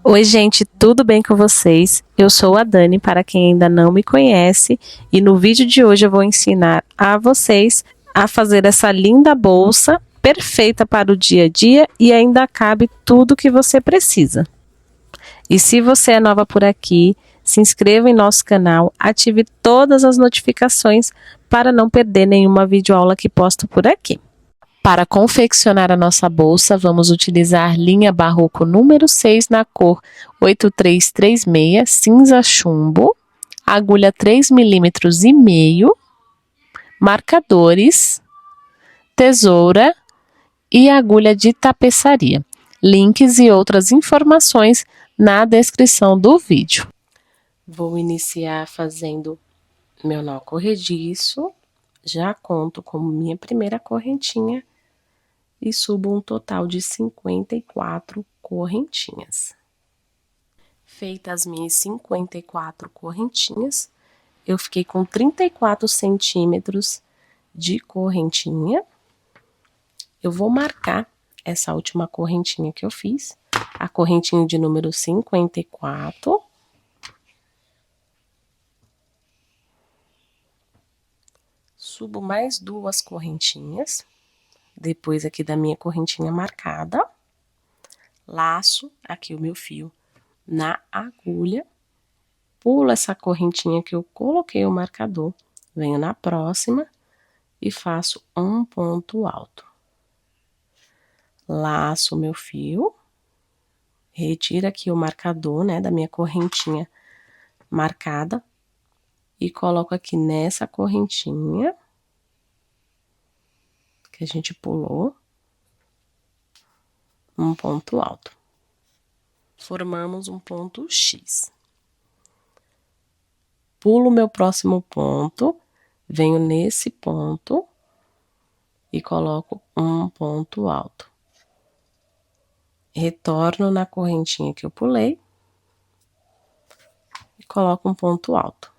Oi, gente, tudo bem com vocês? Eu sou a Dani, para quem ainda não me conhece, e no vídeo de hoje eu vou ensinar a vocês a fazer essa linda bolsa perfeita para o dia a dia e ainda cabe tudo que você precisa. E se você é nova por aqui, se inscreva em nosso canal, ative todas as notificações para não perder nenhuma videoaula que posto por aqui. Para confeccionar a nossa bolsa, vamos utilizar linha barroco número 6 na cor 8336, cinza chumbo, agulha 3,5 mm, marcadores, tesoura e agulha de tapeçaria. Links e outras informações na descrição do vídeo. Vou iniciar fazendo meu nó corrediço, já conto como minha primeira correntinha e subo um total de 54 correntinhas. Feitas as minhas 54 correntinhas, eu fiquei com 34 centímetros de correntinha. Eu vou marcar essa última correntinha que eu fiz, a correntinha de número 54. Subo mais duas correntinhas, depois aqui da minha correntinha marcada. Laço aqui o meu fio na agulha, pulo essa correntinha que eu coloquei o marcador, venho na próxima e faço um ponto alto. Laço o meu fio, retiro aqui o marcador, né, da minha correntinha marcada e coloco aqui nessa correntinha que a gente pulou, um ponto alto. Formamos um ponto X. Pulo o meu próximo ponto, venho nesse ponto e coloco um ponto alto. Retorno na correntinha que eu pulei e coloco um ponto alto.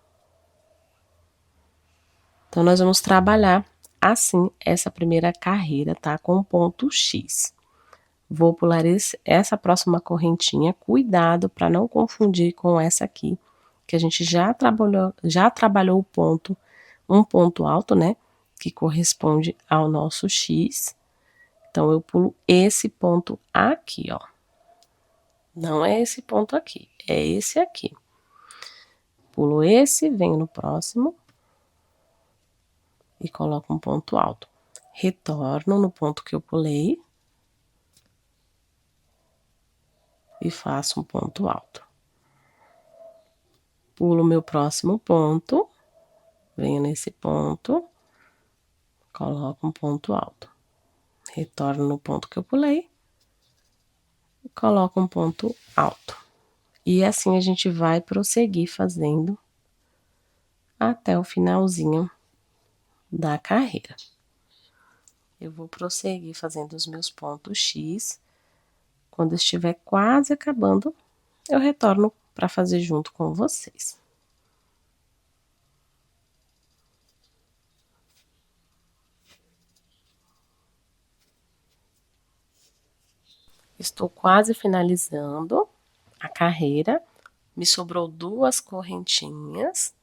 Então, nós vamos trabalhar assim essa primeira carreira, tá? Com ponto X. Vou pular essa próxima correntinha, cuidado para não confundir com essa aqui, que a gente já trabalhou o ponto, um ponto alto, né? Que corresponde ao nosso X. Então, eu pulo esse ponto aqui, ó. Não é esse ponto aqui, é esse aqui. Pulo esse, venho no próximo e coloco um ponto alto. Retorno no ponto que eu pulei e faço um ponto alto. Pulo o meu próximo ponto, venho nesse ponto, coloco um ponto alto. Retorno no ponto que eu pulei e coloco um ponto alto. E assim a gente vai prosseguir fazendo até o finalzinho da carreira. Eu vou prosseguir fazendo os meus pontos X. Quando estiver quase acabando, eu retorno para fazer junto com vocês. Estou quase finalizando a carreira. Me sobrou duas correntinhas.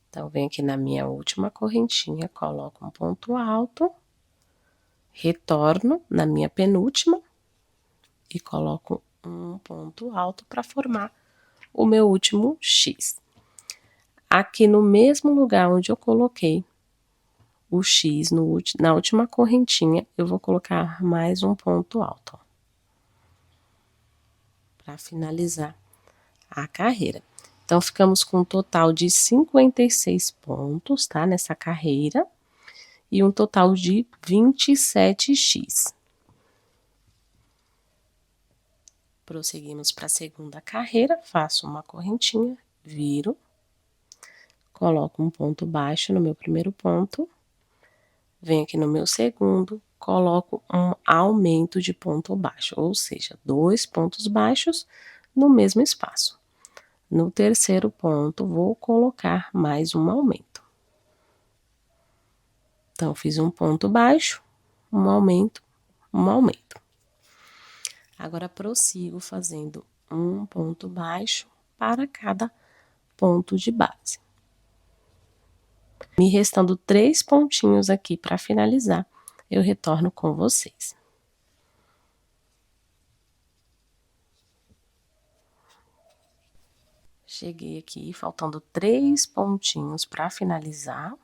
Então, venho aqui na minha última correntinha, coloco um ponto alto, retorno na minha penúltima e coloco um ponto alto para formar o meu último X. Aqui no mesmo lugar onde eu coloquei o X na última correntinha, eu vou colocar mais um ponto alto, ó, para finalizar a carreira. Então, ficamos com um total de 56 pontos, tá? Nessa carreira. E um total de 27x. Prosseguimos para a segunda carreira, faço uma correntinha, viro, coloco um ponto baixo no meu primeiro ponto, venho aqui no meu segundo, coloco um aumento de ponto baixo, ou seja, 2 pontos baixos no mesmo espaço. No terceiro ponto, vou colocar mais um aumento. Então, fiz um ponto baixo, um aumento, um aumento. Agora, prossigo fazendo um ponto baixo para cada ponto de base. Me restando 3 pontinhos aqui para finalizar, eu retorno com vocês. Cheguei aqui, faltando 3 pontinhos para finalizar.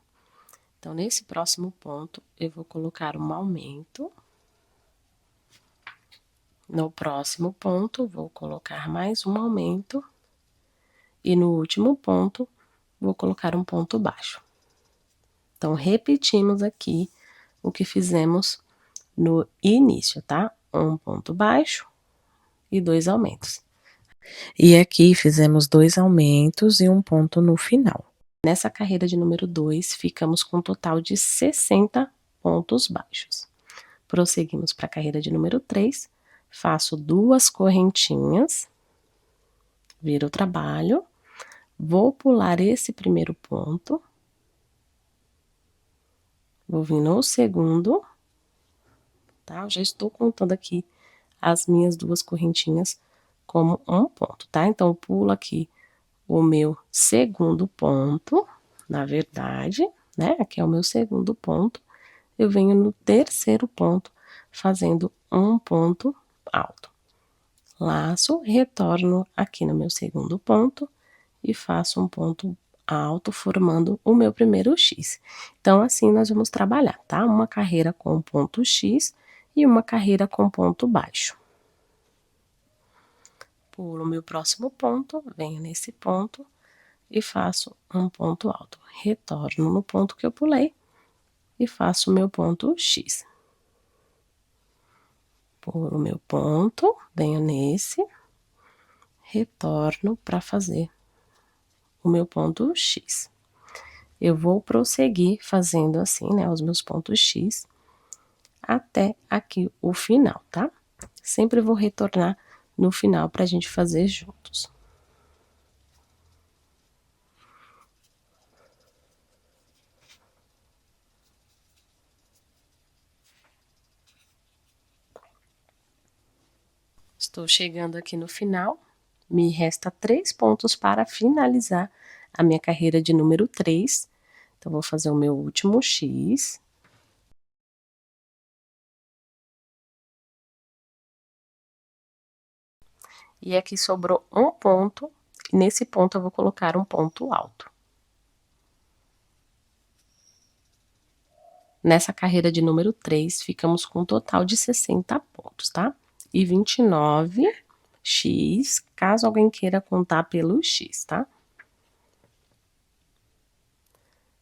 Então, nesse próximo ponto, eu vou colocar um aumento. No próximo ponto, vou colocar mais um aumento. E no último ponto, vou colocar um ponto baixo. Então, repetimos aqui o que fizemos no início, tá? Um ponto baixo e 2 aumentos. E aqui fizemos 2 aumentos e um ponto no final. Nessa carreira de número 2, ficamos com um total de 60 pontos baixos. Prosseguimos para a carreira de número 3, faço 2 correntinhas, viro o trabalho, vou pular esse primeiro ponto, vou vir no segundo, tá? Eu já estou contando aqui as minhas 2 correntinhas como um ponto, tá? Então, eu pulo aqui o meu segundo ponto, na verdade, né? Aqui é o meu segundo ponto. Eu venho no terceiro ponto, fazendo um ponto alto. Laço, retorno aqui no meu segundo ponto e faço um ponto alto, formando o meu primeiro X. Então, assim nós vamos trabalhar, tá? Uma carreira com ponto X e uma carreira com ponto baixo. Pulo o meu próximo ponto, venho nesse ponto e faço um ponto alto. Retorno no ponto que eu pulei e faço o meu ponto X. Pulo o meu ponto, venho nesse, retorno para fazer o meu ponto X. Eu vou prosseguir fazendo assim, né, os meus pontos X até aqui o final, tá? Sempre vou retornar no final para a gente fazer juntos. Estou chegando aqui no final, me resta 3 pontos para finalizar a minha carreira de número 3. Então, vou fazer o meu último X. E aqui sobrou um ponto, e nesse ponto eu vou colocar um ponto alto. Nessa carreira de número 3, ficamos com um total de 60 pontos, tá? E 29x, caso alguém queira contar pelo x, tá?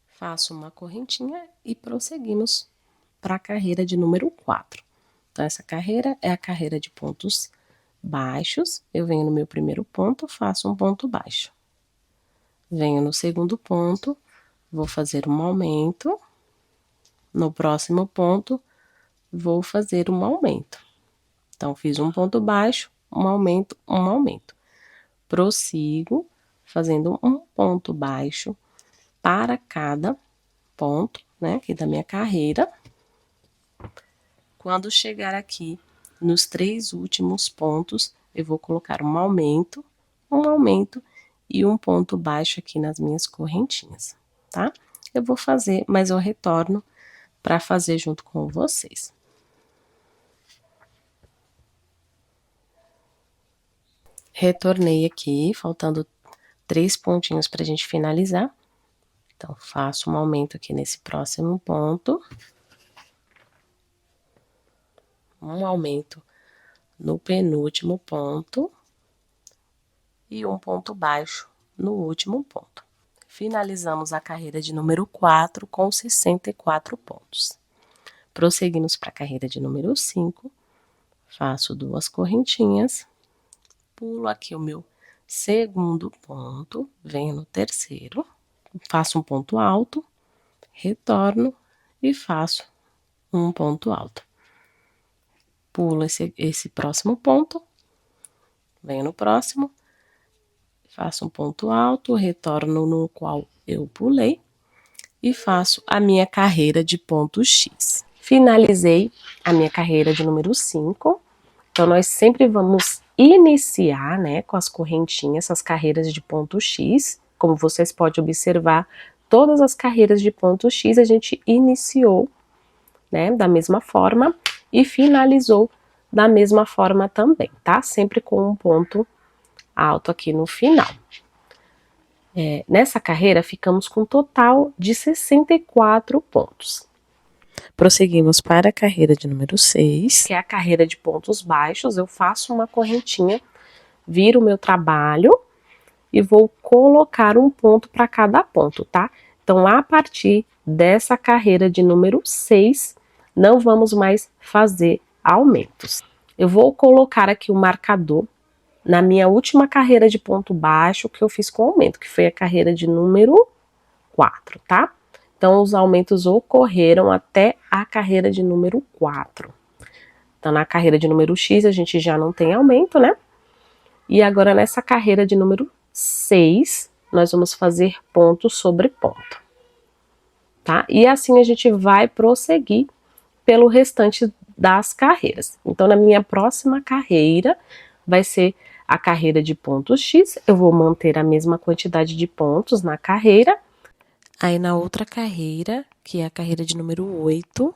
Faço uma correntinha e prosseguimos para a carreira de número 4. Então, essa carreira é a carreira de pontos baixos. Eu venho no meu primeiro ponto, faço um ponto baixo. Venho no segundo ponto, vou fazer um aumento. No próximo ponto, vou fazer um aumento. Então, fiz um ponto baixo, um aumento, um aumento. Prossigo fazendo um ponto baixo para cada ponto, né, aqui da minha carreira. Quando chegar aqui nos 3 últimos pontos, eu vou colocar um aumento e um ponto baixo aqui nas minhas correntinhas, tá? Eu vou fazer, mas eu retorno para fazer junto com vocês. Retornei aqui, faltando 3 pontinhos para a gente finalizar. Então, faço um aumento aqui nesse próximo ponto. Um aumento no penúltimo ponto. E um ponto baixo no último ponto. Finalizamos a carreira de número 4 com 64 pontos. Prosseguimos para a carreira de número 5. Faço 2 correntinhas. Pulo aqui o meu segundo ponto, venho no terceiro, faço um ponto alto, retorno e faço um ponto alto. Pulo esse próximo ponto, venho no próximo, faço um ponto alto, retorno no qual eu pulei e faço a minha carreira de ponto X. Finalizei a minha carreira de número 5. Então, nós sempre vamos iniciar, né, com as correntinhas, essas carreiras de ponto X. Como vocês podem observar, todas as carreiras de ponto X a gente iniciou, né, da mesma forma e finalizou da mesma forma também, tá? Sempre com um ponto alto aqui no final. Nessa carreira ficamos com um total de 64 pontos. Prosseguimos para a carreira de número 6, que é a carreira de pontos baixos. Eu faço uma correntinha, viro o meu trabalho e vou colocar um ponto para cada ponto, tá? Então, a partir dessa carreira de número 6, não vamos mais fazer aumentos. Eu vou colocar aqui o marcador na minha última carreira de ponto baixo que eu fiz com aumento, que foi a carreira de número 4, tá? Então, os aumentos ocorreram até a carreira de número 4. Então, na carreira de número X, a gente já não tem aumento, né? E agora, nessa carreira de número 6, nós vamos fazer ponto sobre ponto, tá? E assim a gente vai prosseguir pelo restante das carreiras. Então, na minha próxima carreira, vai ser a carreira de pontos X. Eu vou manter a mesma quantidade de pontos na carreira. Aí, na outra carreira, que é a carreira de número 8,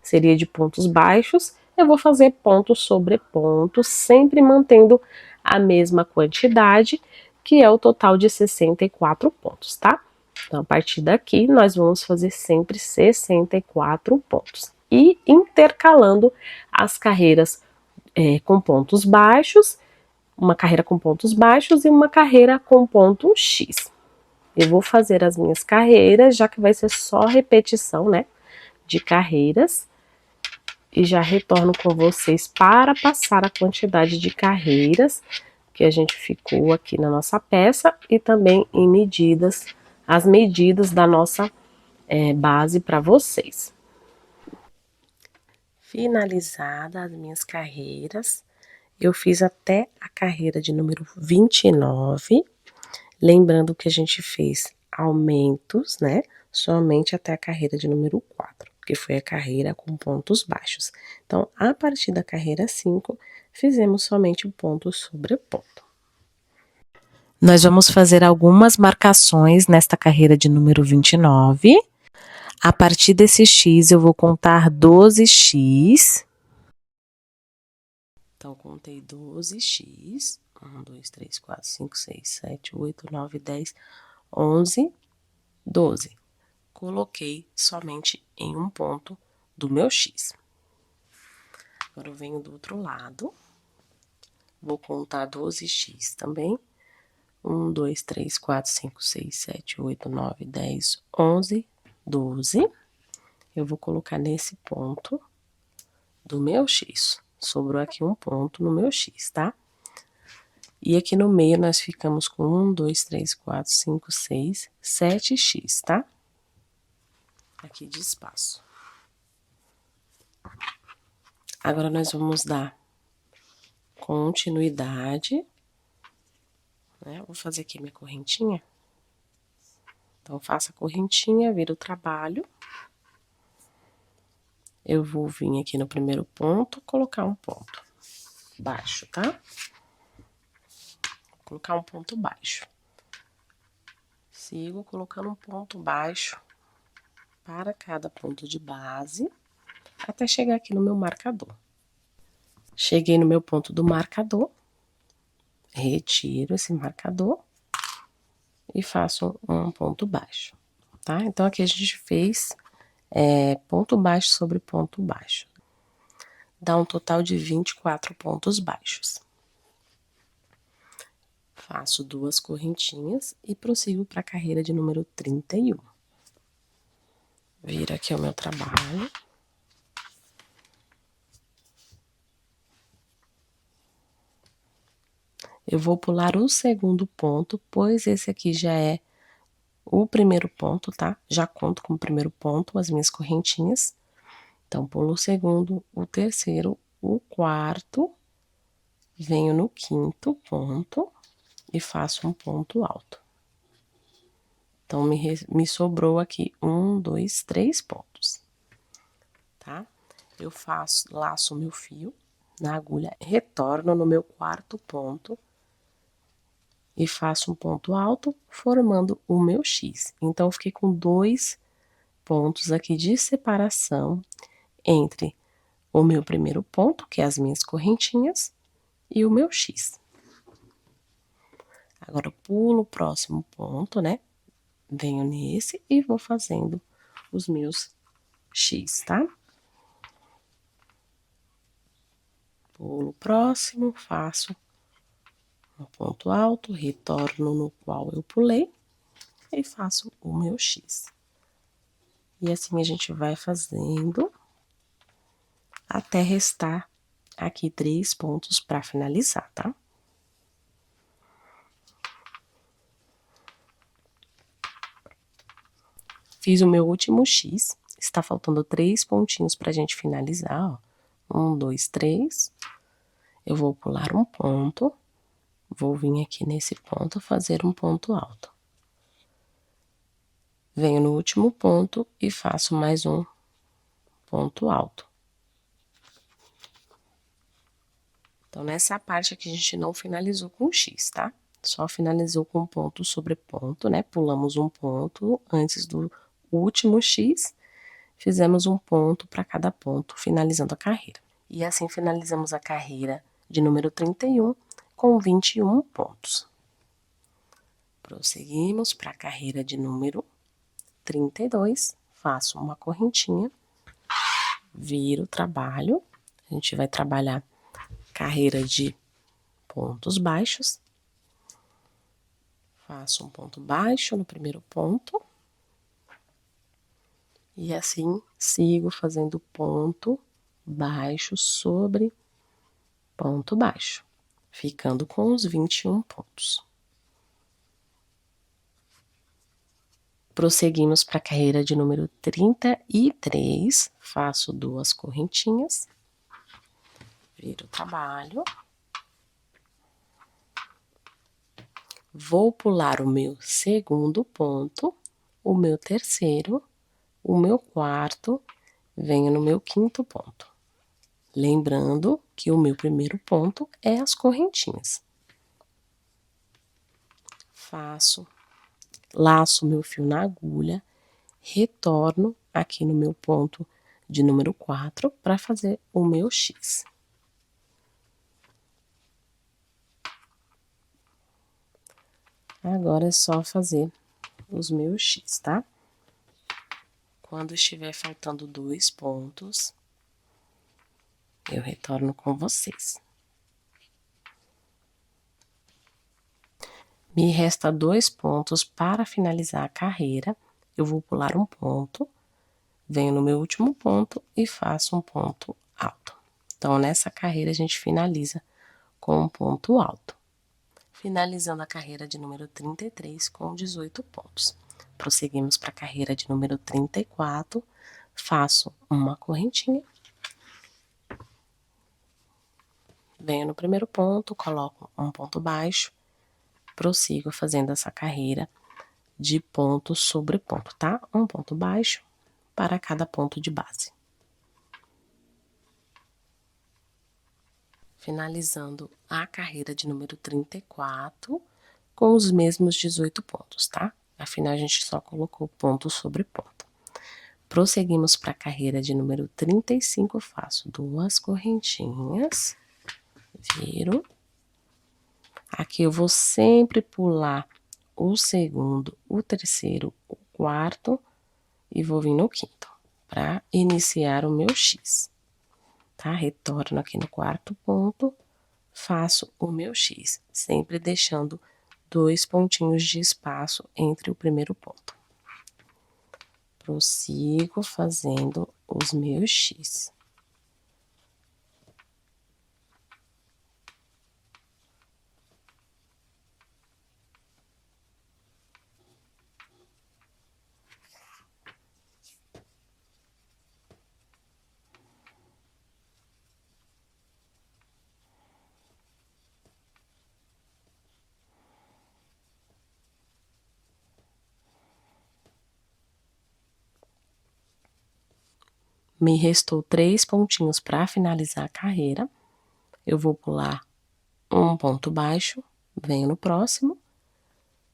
seria de pontos baixos, eu vou fazer ponto sobre ponto, sempre mantendo a mesma quantidade, que é o total de 64 pontos, tá? Então, a partir daqui, nós vamos fazer sempre 64 pontos. E intercalando as carreiras com pontos baixos, uma carreira com pontos baixos e uma carreira com ponto X. Eu vou fazer as minhas carreiras, já que vai ser só repetição, né, de carreiras. E já retorno com vocês para passar a quantidade de carreiras que a gente ficou aqui na nossa peça e também em medidas, as medidas da nossa base para vocês. Finalizadas as minhas carreiras, eu fiz até a carreira de número 29, lembrando que a gente fez aumentos, né, somente até a carreira de número 4, que foi a carreira com pontos baixos. Então, a partir da carreira 5, fizemos somente ponto sobre ponto. Nós vamos fazer algumas marcações nesta carreira de número 29. A partir desse X, eu vou contar 12X. Então, contei 12X. 1, 2, 3, 4, 5, 6, 7, 8, 9, 10, 11, 12. Coloquei somente em um ponto do meu X. Agora eu venho do outro lado. Vou contar 12X também. 1, 2, 3, 4, 5, 6, 7, 8, 9, 10, 11, 12. Eu vou colocar nesse ponto do meu X. Sobrou aqui um ponto no meu X, tá? E aqui no meio nós ficamos com 1, 2, 3, 4, 5, 6, 7X, tá? Aqui de espaço. Agora nós vamos dar continuidade, né? Vou fazer aqui minha correntinha. Então, faço a correntinha, viro o trabalho. Eu vou vir aqui no primeiro ponto, colocar um ponto baixo, tá? Vou colocar um ponto baixo. Sigo colocando um ponto baixo para cada ponto de base, até chegar aqui no meu marcador. Cheguei no meu ponto do marcador, retiro esse marcador e faço um ponto baixo, tá? Então, aqui a gente fez ponto baixo sobre ponto baixo. Dá um total de 24 pontos baixos. Faço 2 correntinhas e prossigo para a carreira de número 31. Viro aqui o meu trabalho. Eu vou pular o segundo ponto, pois esse aqui já é o primeiro ponto, tá? Já conto como primeiro ponto as minhas correntinhas. Então, pulo o segundo, o terceiro, o quarto, venho no quinto ponto e faço um ponto alto. Então, me sobrou aqui 1, 2, 3 pontos, tá? Eu laço meu fio na agulha, retorno no meu quarto ponto e faço um ponto alto, formando o meu X. Então, eu fiquei com 2 pontos aqui de separação entre o meu primeiro ponto, que é as minhas correntinhas, e o meu X. Agora, eu pulo o próximo ponto, né? Venho nesse e vou fazendo os meus X, tá? Pulo o próximo, faço um ponto alto, retorno no qual eu pulei e faço o meu X. E assim a gente vai fazendo até restar aqui 3 pontos para finalizar, tá? Fiz o meu último X, está faltando 3 pontinhos pra gente finalizar, ó. 1, 2, 3. Eu vou pular um ponto, vou vir aqui nesse ponto fazer um ponto alto. Venho no último ponto e faço mais um ponto alto. Então, nessa parte aqui a gente não finalizou com X, tá? Só finalizou com ponto sobre ponto, né? Pulamos um ponto antes do último X, fizemos um ponto para cada ponto, finalizando a carreira. E assim finalizamos a carreira de número 31 com 21 pontos. Prosseguimos para a carreira de número 32, faço uma correntinha, viro o trabalho, a gente vai trabalhar carreira de pontos baixos, faço um ponto baixo no primeiro ponto, e assim sigo fazendo ponto baixo sobre ponto baixo, ficando com os 21 pontos. Prosseguimos para a carreira de número 33, faço 2 correntinhas, viro o trabalho, vou pular o meu segundo ponto, o meu terceiro, o meu quarto, venho no meu quinto ponto. Lembrando que o meu primeiro ponto é as correntinhas. Laço meu fio na agulha, retorno aqui no meu ponto de número 4 para fazer o meu X. Agora é só fazer os meus X, tá? Quando estiver faltando 2 pontos, eu retorno com vocês. Me resta 2 pontos para finalizar a carreira. Eu vou pular um ponto, venho no meu último ponto e faço um ponto alto. Então, nessa carreira, a gente finaliza com um ponto alto. Finalizando a carreira de número 33 com 18 pontos. Prosseguimos para a carreira de número 34, faço uma correntinha, venho no primeiro ponto, coloco um ponto baixo, prossigo fazendo essa carreira de ponto sobre ponto, tá? Um ponto baixo para cada ponto de base. Finalizando a carreira de número 34 com os mesmos 18 pontos, tá? Afinal, a gente só colocou ponto sobre ponto. Prosseguimos para a carreira de número 35, faço 2 correntinhas, viro. Aqui eu vou sempre pular o segundo, o terceiro, o quarto e vou vir no quinto para iniciar o meu X, tá? Retorno aqui no quarto ponto, faço o meu X, sempre deixando 2 pontinhos de espaço entre o primeiro ponto. Prossigo fazendo os meus X. Me restou 3 pontinhos para finalizar a carreira. eu vou pular um ponto baixo, venho no próximo,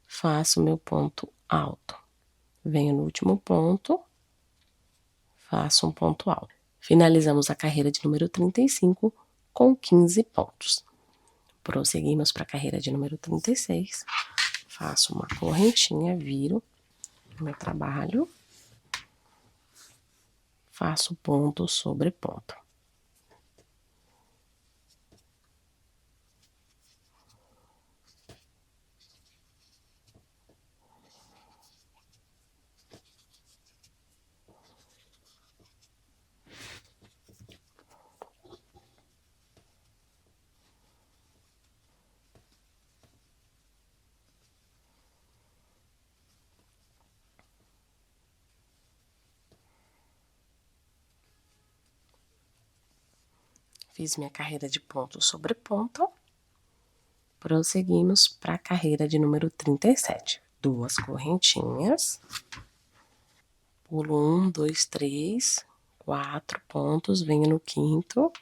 faço meu ponto alto. Venho no último ponto, faço um ponto alto. Finalizamos a carreira de número 35 com 15 pontos. Prosseguimos para a carreira de número 36. Faço uma correntinha, viro meu trabalho, faço ponto sobre ponto. Fiz minha carreira de ponto sobre ponto. Prosseguimos para a carreira de número 37. Duas correntinhas. Pulo 1, 2, 3, 4 pontos, venho no quinto.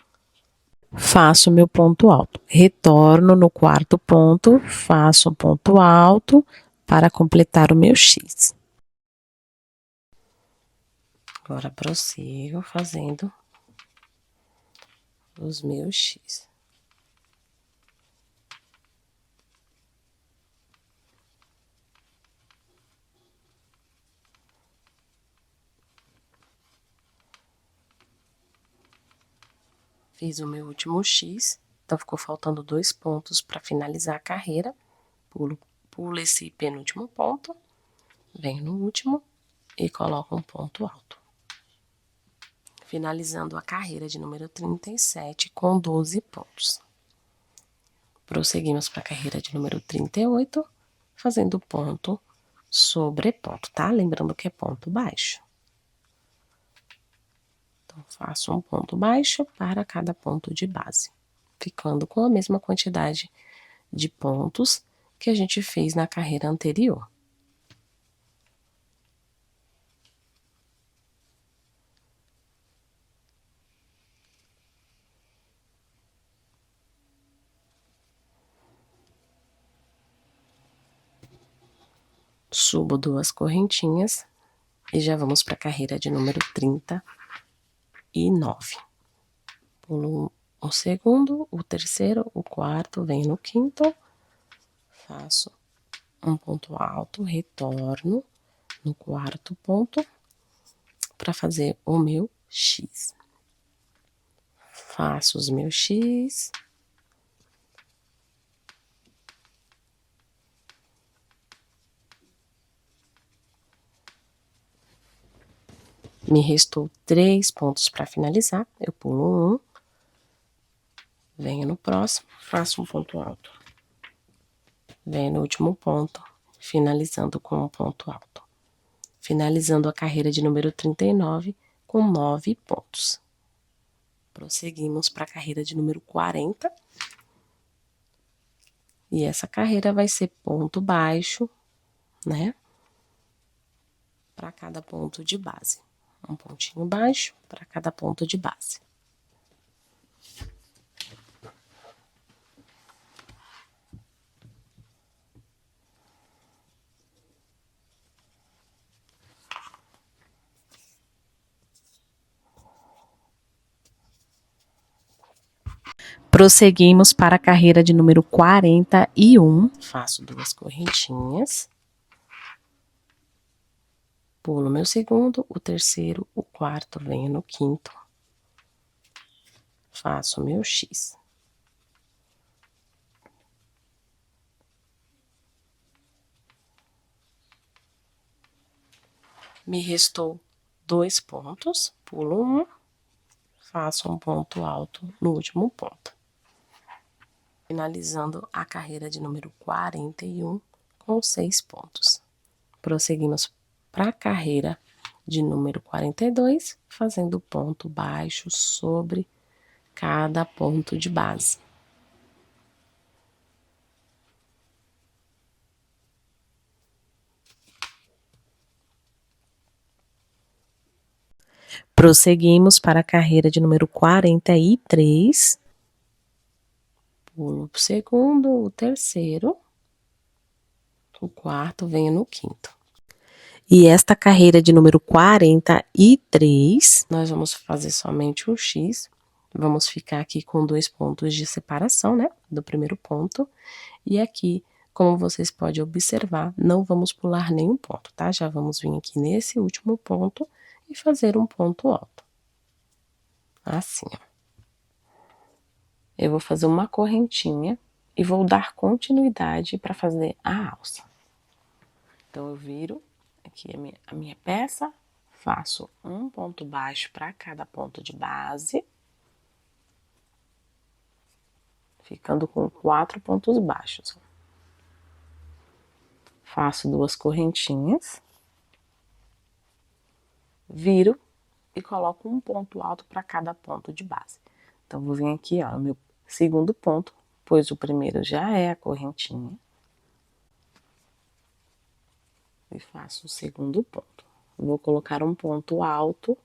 Faço meu ponto alto. Retorno no quarto ponto, faço um ponto alto para completar o meu X. Agora prossigo fazendo os meus X. Fiz o meu último X, então ficou faltando 2 pontos para finalizar a carreira. Pulo esse penúltimo ponto, venho no último e coloco um ponto alto. Finalizando a carreira de número 37 com 12 pontos. Prosseguimos para a carreira de número 38, fazendo ponto sobre ponto, tá? Lembrando que é ponto baixo. Então, faço um ponto baixo para cada ponto de base, ficando com a mesma quantidade de pontos que a gente fez na carreira anterior. Subo 2 correntinhas e já vamos para a carreira de número 39. Pulo o segundo, o terceiro, o quarto, venho no quinto, faço um ponto alto, retorno no quarto ponto para fazer o meu X. Faço os meus X. Me restou 3 pontos para finalizar. Eu pulo um, venho no próximo, faço um ponto alto. Venho no último ponto, finalizando com um ponto alto. Finalizando a carreira de número 39 com 9 pontos. Prosseguimos para a carreira de número 40. E essa carreira vai ser ponto baixo, né? Para cada ponto de base. Um pontinho baixo para cada ponto de base. Prosseguimos para a carreira de número 41. Faço 2 correntinhas. Pulo meu segundo, o terceiro, o quarto, venho no quinto. Faço meu X. Me restou 2 pontos, pulo um, faço um ponto alto no último ponto. Finalizando a carreira de número 41 com 6 pontos. Prosseguimos para a carreira de número 42, fazendo ponto baixo sobre cada ponto de base. Prosseguimos para a carreira de número 43. Pulo pro segundo, o terceiro, o quarto, venho no quinto. E esta carreira de número 43, nós vamos fazer somente um X. Vamos ficar aqui com 2 pontos de separação, né, do primeiro ponto. E aqui, como vocês podem observar, não vamos pular nenhum ponto, tá? Já vamos vir aqui nesse último ponto e fazer um ponto alto. Assim, ó. Eu vou fazer uma correntinha e vou dar continuidade para fazer a alça. Então, eu viro aqui a minha peça, faço um ponto baixo para cada ponto de base, ficando com 4 pontos baixos. Faço 2 correntinhas, viro e coloco um ponto alto para cada ponto de base. Então, vou vir aqui, ó, no meu segundo ponto, pois o primeiro já é a correntinha. E faço o segundo ponto. Vou colocar um ponto alto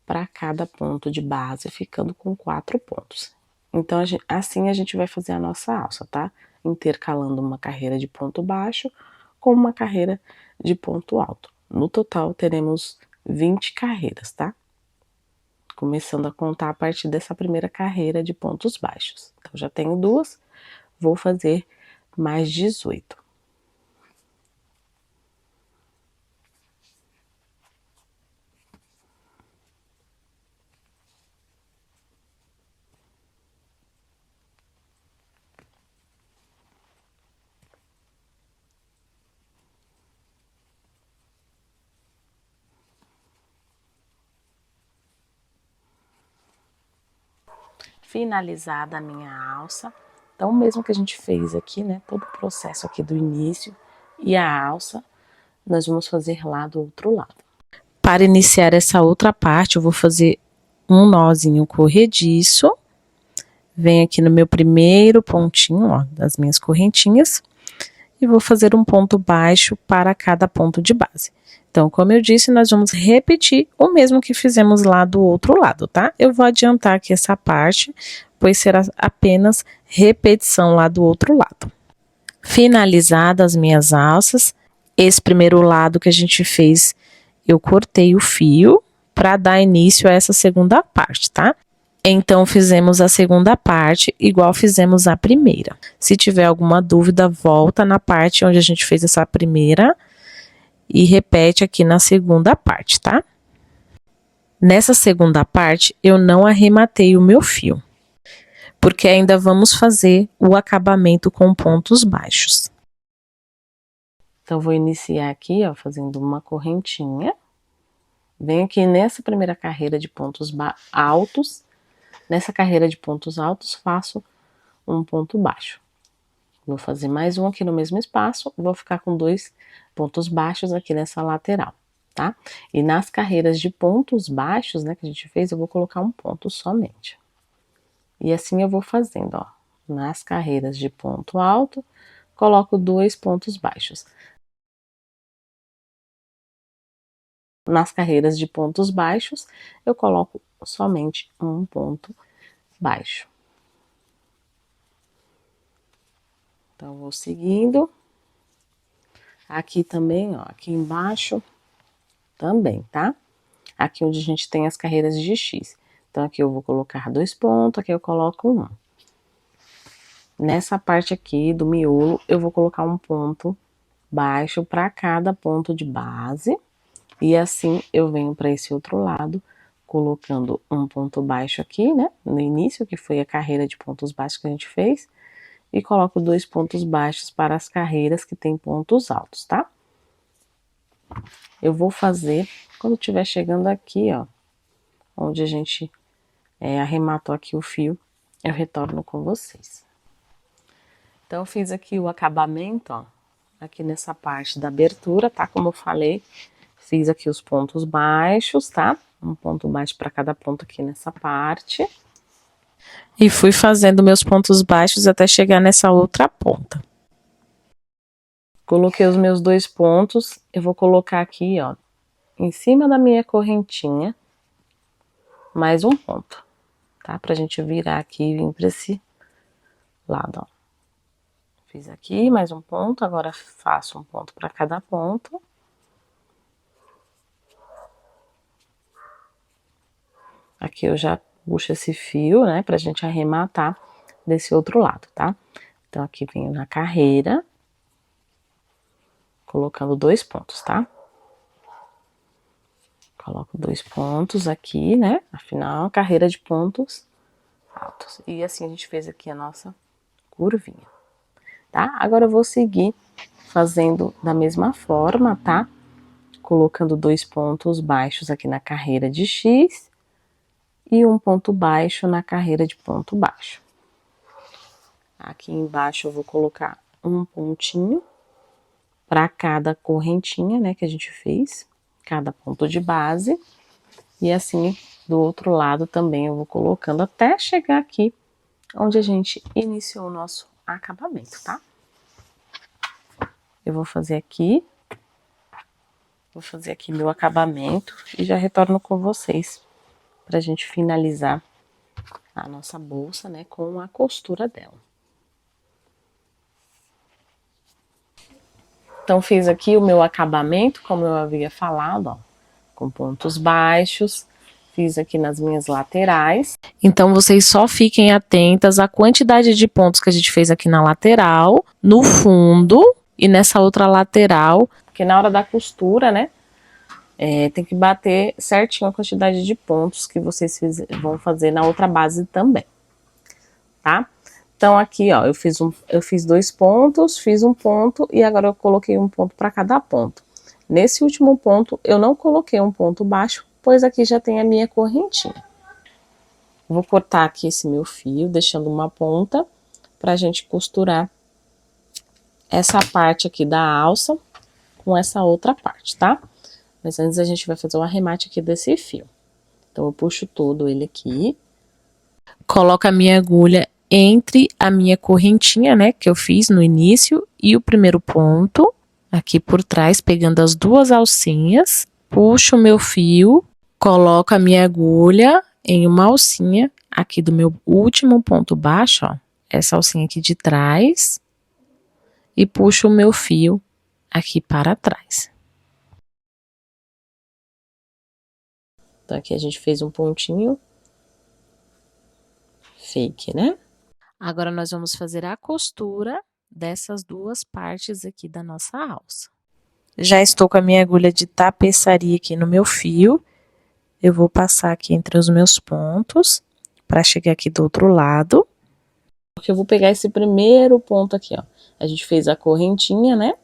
para cada ponto de base, ficando com 4 pontos. Então, assim a gente vai fazer a nossa alça, tá? Intercalando uma carreira de ponto baixo com uma carreira de ponto alto. No total, teremos 20 carreiras, tá? Começando a contar a partir dessa primeira carreira de pontos baixos. Então, já tenho 2, vou fazer mais 18. Finalizada a minha alça, então o mesmo que a gente fez aqui, né, todo o processo aqui do início e a alça, nós vamos fazer lá do outro lado. Para iniciar essa outra parte, eu vou fazer um nozinho corrediço, venho aqui no meu primeiro pontinho, ó, das minhas correntinhas, e vou fazer um ponto baixo para cada ponto de base. Então, como eu disse, nós vamos repetir o mesmo que fizemos lá do outro lado, tá? Eu vou adiantar aqui essa parte, pois será apenas repetição lá do outro lado. Finalizadas as minhas alças, esse primeiro lado que a gente fez, eu cortei o fio para dar início a essa segunda parte, tá? Então, fizemos a segunda parte, igual fizemos a primeira. Se tiver alguma dúvida, volta na parte onde a gente fez essa primeira e repete aqui na segunda parte, tá? Nessa segunda parte, eu não arrematei o meu fio, porque ainda vamos fazer o acabamento com pontos baixos. Então, vou iniciar aqui, ó, fazendo uma correntinha. Venho aqui nessa primeira carreira de pontos altos. Nessa carreira de pontos altos, faço um ponto baixo. Vou fazer mais um aqui no mesmo espaço, vou ficar com 2 pontos baixos aqui nessa lateral, tá? E nas carreiras de pontos baixos, né, que a gente fez, eu vou colocar um ponto somente. E assim eu vou fazendo, ó. Nas carreiras de ponto alto, coloco 2 pontos baixos. Nas carreiras de pontos baixos, eu coloco somente um ponto baixo. Então, vou seguindo. Aqui também, ó, aqui embaixo também, tá? Aqui onde a gente tem as carreiras de X. Então, aqui eu vou colocar 2 pontos, aqui eu coloco 1. Nessa parte aqui do miolo, eu vou colocar um ponto baixo para cada ponto de base. E assim, eu venho para esse outro lado, colocando um ponto baixo aqui, né? No início, que foi a carreira de pontos baixos que a gente fez. E coloco 2 pontos baixos para as carreiras que tem pontos altos, tá? Eu vou fazer, quando estiver chegando aqui, ó, onde a gente arrematou aqui o fio, eu retorno com vocês. Então, eu fiz aqui o acabamento, ó, aqui nessa parte da abertura, tá? Como eu falei, fiz aqui os pontos baixos, tá? Um ponto baixo para cada ponto aqui nessa parte. E fui fazendo meus pontos baixos até chegar nessa outra ponta. Coloquei os meus 2 pontos, eu vou colocar aqui, ó, em cima da minha correntinha, mais um ponto, tá? Pra gente virar aqui e vir pra esse lado, ó. Fiz aqui mais um ponto, agora faço um ponto para cada ponto. Aqui eu já puxo esse fio, né, pra gente arrematar desse outro lado, tá? Então, aqui venho na carreira, colocando 2 pontos, tá? Coloco 2 pontos aqui, né? Afinal, carreira de pontos altos. E assim a gente fez aqui a nossa curvinha, tá? Agora eu vou seguir fazendo da mesma forma, tá? Colocando 2 pontos baixos aqui na carreira de X e um ponto baixo na carreira de ponto baixo. Aqui embaixo eu vou colocar um pontinho para cada correntinha, né, que a gente fez, cada ponto de base. E assim, do outro lado também eu vou colocando até chegar aqui, onde a gente iniciou o nosso acabamento, tá? Eu vou fazer aqui meu acabamento e já retorno com vocês pra gente finalizar a nossa bolsa, né, com a costura dela. Então, fiz aqui o meu acabamento, como eu havia falado, ó, com pontos baixos. Fiz aqui nas minhas laterais. Então, vocês só fiquem atentas à quantidade de pontos que a gente fez aqui na lateral, no fundo e nessa outra lateral, porque na hora da costura, né, tem que bater certinho a quantidade de pontos que vocês vão fazer na outra base também, tá? Então, aqui, ó, eu fiz 2 pontos, fiz um ponto e agora eu coloquei um ponto para cada ponto. Nesse último ponto, eu não coloquei um ponto baixo, pois aqui já tem a minha correntinha. Vou cortar aqui esse meu fio, deixando uma ponta pra gente costurar essa parte aqui da alça com essa outra parte, tá? Mas antes a gente vai fazer o arremate aqui desse fio. Então, eu puxo todo ele aqui, coloco a minha agulha entre a minha correntinha, né, que eu fiz no início, e o primeiro ponto, aqui por trás, pegando as 2 alcinhas, puxo o meu fio, coloco a minha agulha em uma alcinha, aqui do meu último ponto baixo, ó, essa alcinha aqui de trás, e puxo o meu fio aqui para trás. Então, aqui a gente fez um pontinho fake, né? Agora, nós vamos fazer a costura dessas 2 partes aqui da nossa alça. Já estou com a minha agulha de tapeçaria aqui no meu fio. Eu vou passar aqui entre os meus pontos, para chegar aqui do outro lado. Porque eu vou pegar esse primeiro ponto aqui, ó. A gente fez a correntinha, né?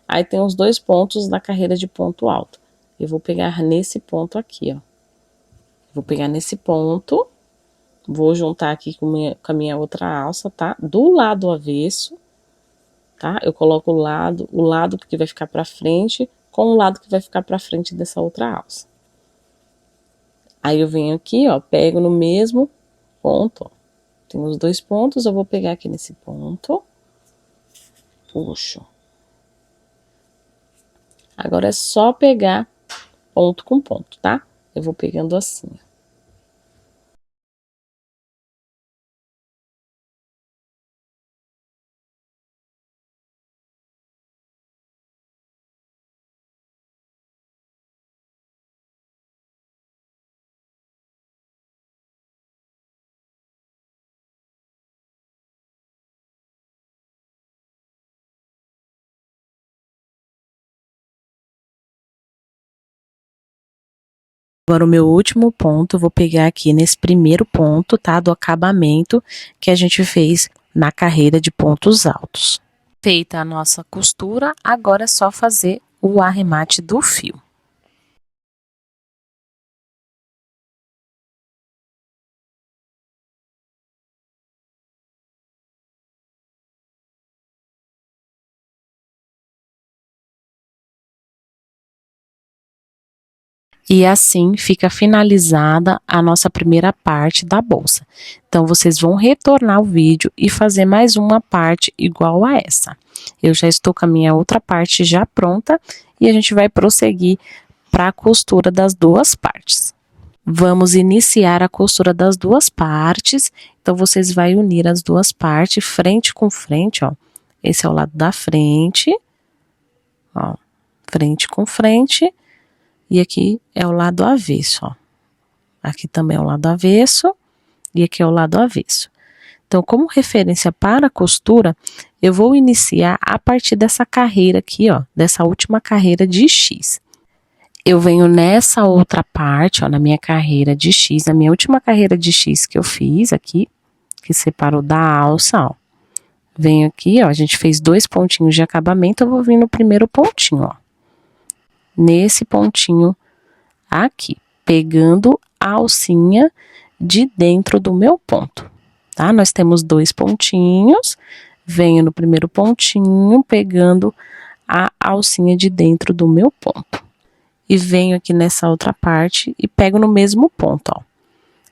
Aí tem os 2 pontos da carreira de ponto alto. Eu vou pegar nesse ponto aqui, ó. Vou pegar nesse ponto... Vou juntar aqui com a minha outra alça, tá? Do lado avesso, tá? Eu coloco o lado que vai ficar pra frente com o lado que vai ficar pra frente dessa outra alça. Aí eu venho aqui, ó, pego no mesmo ponto, ó. Tem os 2 pontos, eu vou pegar aqui nesse ponto. Puxo. Agora é só pegar ponto com ponto, tá? Eu vou pegando assim, ó. Agora, o meu último ponto, eu vou pegar aqui nesse primeiro ponto, tá? Do acabamento que a gente fez na carreira de pontos altos. Feita a nossa costura, agora é só fazer o arremate do fio. E assim fica finalizada a nossa primeira parte da bolsa. Então, vocês vão retornar o vídeo e fazer mais uma parte igual a essa. Eu já estou com a minha outra parte já pronta e a gente vai prosseguir para a costura das 2 partes. Vamos iniciar a costura das duas partes. Então, vocês vão unir as duas partes, frente com frente, ó. Esse é o lado da frente, ó, frente com frente. E aqui é o lado avesso, ó. Aqui também é o lado avesso e aqui é o lado avesso. Então, como referência para a costura, eu vou iniciar a partir dessa carreira aqui, ó, dessa última carreira de X. Eu venho nessa outra parte, ó, na minha carreira de X, na minha última carreira de X que eu fiz aqui, que separou da alça, ó. Venho aqui, ó, a gente fez 2 pontinhos de acabamento, eu vou vir no primeiro pontinho, ó. Nesse pontinho aqui, pegando a alcinha de dentro do meu ponto. Tá? Nós temos 2 pontinhos, venho no primeiro pontinho, pegando a alcinha de dentro do meu ponto. E venho aqui nessa outra parte e pego no mesmo ponto, ó.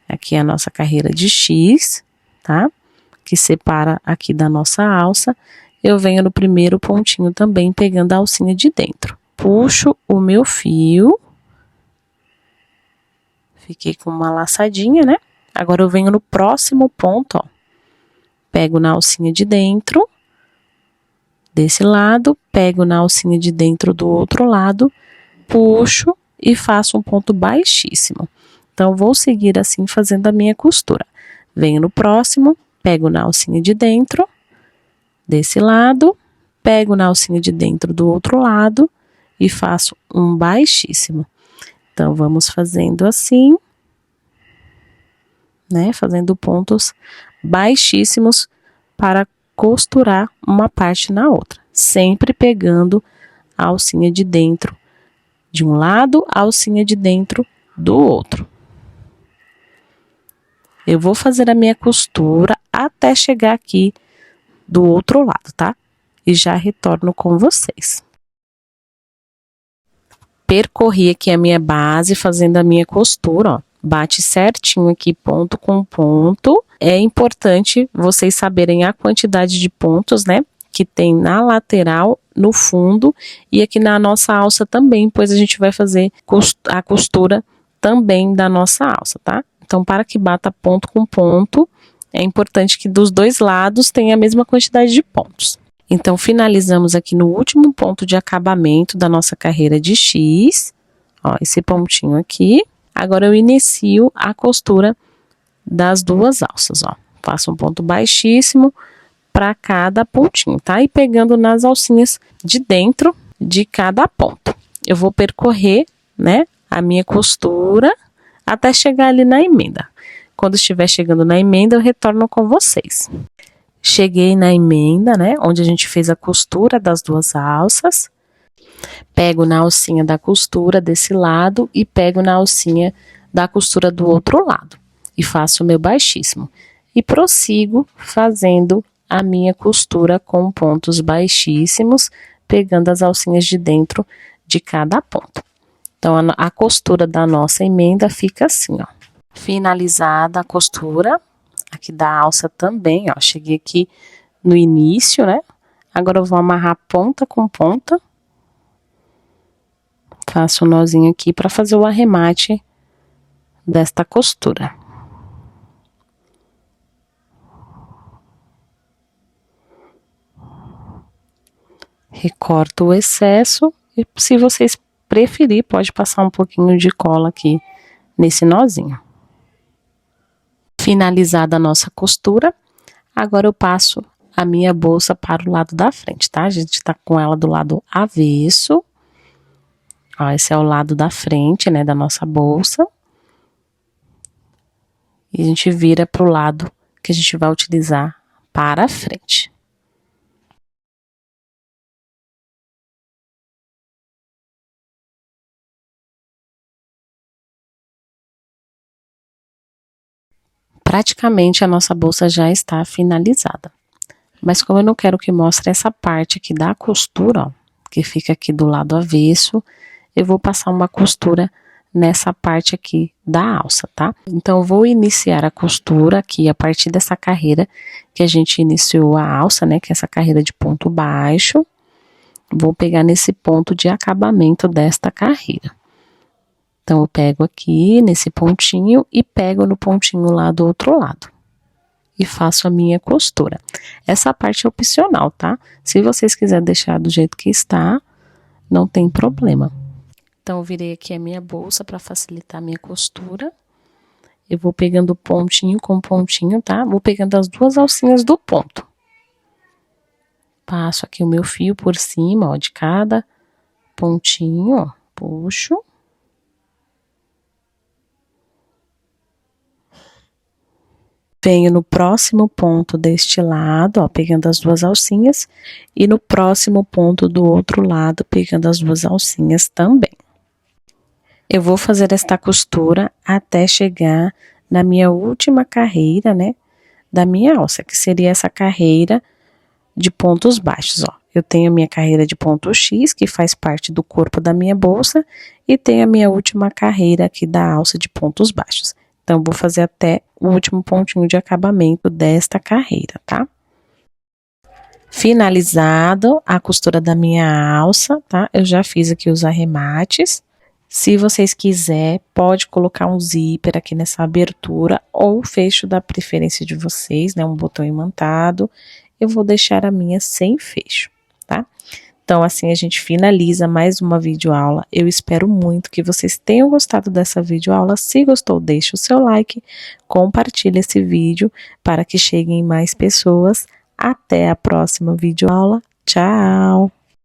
Aqui é a nossa carreira de X, tá? Que separa aqui da nossa alça. Eu venho no primeiro pontinho também, pegando a alcinha de dentro. Puxo o meu fio. Fiquei com uma laçadinha, né? Agora eu venho no próximo ponto, ó. Pego na alcinha de dentro, desse lado, pego na alcinha de dentro do outro lado, puxo e faço um ponto baixíssimo. Então, vou seguir assim fazendo a minha costura. Venho no próximo, pego na alcinha de dentro, desse lado, pego na alcinha de dentro do outro lado e faço um baixíssimo. Então, vamos fazendo assim, né? Fazendo pontos baixíssimos para costurar uma parte na outra. Sempre pegando a alcinha de dentro de um lado, a alcinha de dentro do outro. Eu vou fazer a minha costura até chegar aqui do outro lado, tá? E já retorno com vocês. Percorri aqui a minha base fazendo a minha costura, ó. Bate certinho aqui ponto com ponto. É importante vocês saberem a quantidade de pontos, né? Que tem na lateral, no fundo e aqui na nossa alça também, pois a gente vai fazer a costura também da nossa alça, tá? Então, para que bata ponto com ponto, é importante que dos dois lados tenha a mesma quantidade de pontos. Então, finalizamos aqui no último ponto de acabamento da nossa carreira de X, ó, esse pontinho aqui. Agora, eu inicio a costura das duas alças, ó. Faço um ponto baixíssimo para cada pontinho, tá? E pegando nas alcinhas de dentro de cada ponto. Eu vou percorrer, né, a minha costura até chegar ali na emenda. Quando estiver chegando na emenda, eu retorno com vocês. Cheguei na emenda, né, onde a gente fez a costura das duas alças. Pego na alcinha da costura desse lado e pego na alcinha da costura do outro lado. E faço o meu baixíssimo. E prossigo fazendo a minha costura com pontos baixíssimos, pegando as alcinhas de dentro de cada ponto. Então, a costura da nossa emenda fica assim, ó. Finalizada a costura, aqui da alça também, ó. Cheguei aqui no início, né? Agora eu vou amarrar ponta com ponta. Faço um nozinho aqui para fazer o arremate desta costura. Recorto o excesso e, se vocês preferir, pode passar um pouquinho de cola aqui nesse nozinho. Finalizada a nossa costura, agora eu passo a minha bolsa para o lado da frente, tá? A gente tá com ela do lado avesso. Ó, esse é o lado da frente, né, da nossa bolsa. E a gente vira pro lado que a gente vai utilizar para a frente. Praticamente a nossa bolsa já está finalizada. Mas como eu não quero que mostre essa parte aqui da costura, ó, que fica aqui do lado avesso, eu vou passar uma costura nessa parte aqui da alça, tá? Então, eu vou iniciar a costura aqui a partir dessa carreira que a gente iniciou a alça, né? Que é essa carreira de ponto baixo. Vou pegar nesse ponto de acabamento desta carreira. Então, eu pego aqui nesse pontinho e pego no pontinho lá do outro lado. E faço a minha costura. Essa parte é opcional, tá? Se vocês quiserem deixar do jeito que está, não tem problema. Então, eu virei aqui a minha bolsa para facilitar a minha costura. Eu vou pegando pontinho com pontinho, tá? Vou pegando as duas alcinhas do ponto. Passo aqui o meu fio por cima, ó, de cada pontinho, ó. Puxo. Venho no próximo ponto deste lado, ó, pegando as duas alcinhas, e no próximo ponto do outro lado, pegando as duas alcinhas também. Eu vou fazer esta costura até chegar na minha última carreira, né, da minha alça, que seria essa carreira de pontos baixos, ó. Eu tenho a minha carreira de ponto X, que faz parte do corpo da minha bolsa, e tenho a minha última carreira aqui da alça de pontos baixos. Então, vou fazer até o último pontinho de acabamento desta carreira, tá? Finalizado a costura da minha alça, tá? Eu já fiz aqui os arremates. Se vocês quiserem, pode colocar um zíper aqui nessa abertura ou fecho da preferência de vocês, né? Um botão imantado. Eu vou deixar a minha sem fecho, tá? Então, assim a gente finaliza mais uma videoaula. Eu espero muito que vocês tenham gostado dessa videoaula. Se gostou, deixe o seu like, compartilhe esse vídeo para que cheguem mais pessoas. Até a próxima videoaula. Tchau!